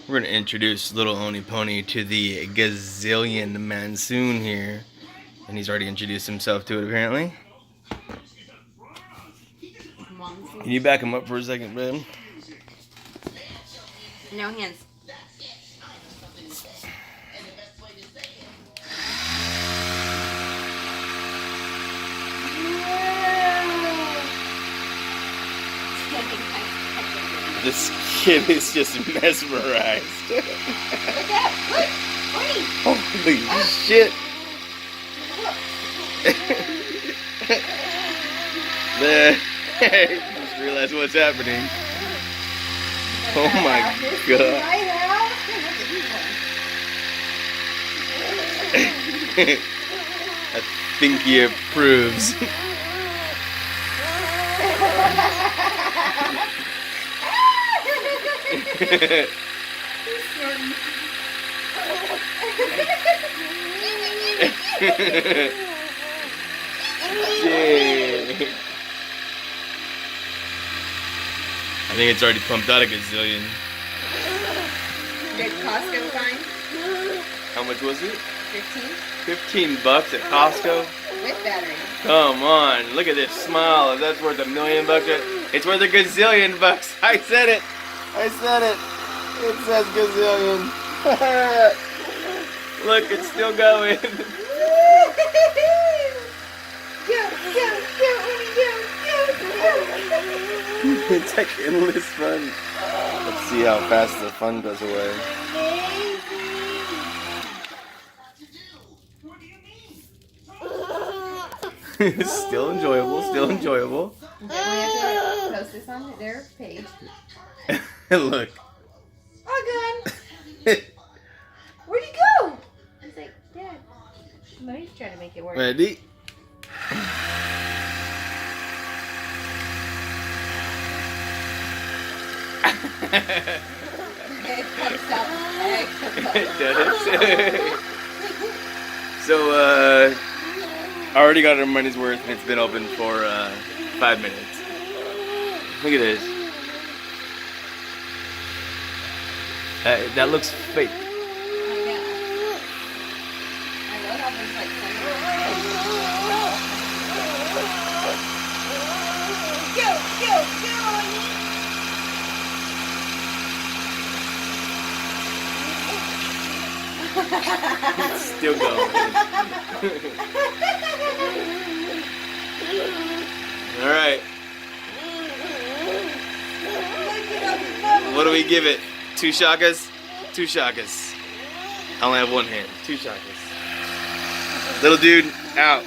We're gonna introduce little Oni Pony to the Gazillion Monsoon here, and he's already introduced himself to it apparently. Monsoon. Can you back him up for a second, babe? No hands. This kid is just mesmerized. Look out! Look! Oni! Holy shit! There. Just realized what's happening. Oh my god. I think he approves. Dang. I think it's already pumped out a gazillion. Did Costco find? How much was it? 15? $15 at Costco? With battery. Come on, look at this smile. If that's worth $1 million, it's worth a gazillion bucks. I said it. I said it. It says gazillion. Look, it's still going. It's like endless fun. Let's see how fast the fun goes away. Still enjoyable, still enjoyable. Then we have to post this on their page. Look. Oh, God. Where'd he go? I was like, Dad. He's trying to make it work. Ready? It does. So, I already got our money's worth and it's been open for 5 minutes. Look at this. That looks fake. I love how there's like It's still going. Alright. What do we give it? 2 shakas? 2 shakas. I only have one hand. 2 shakas. Little dude, out.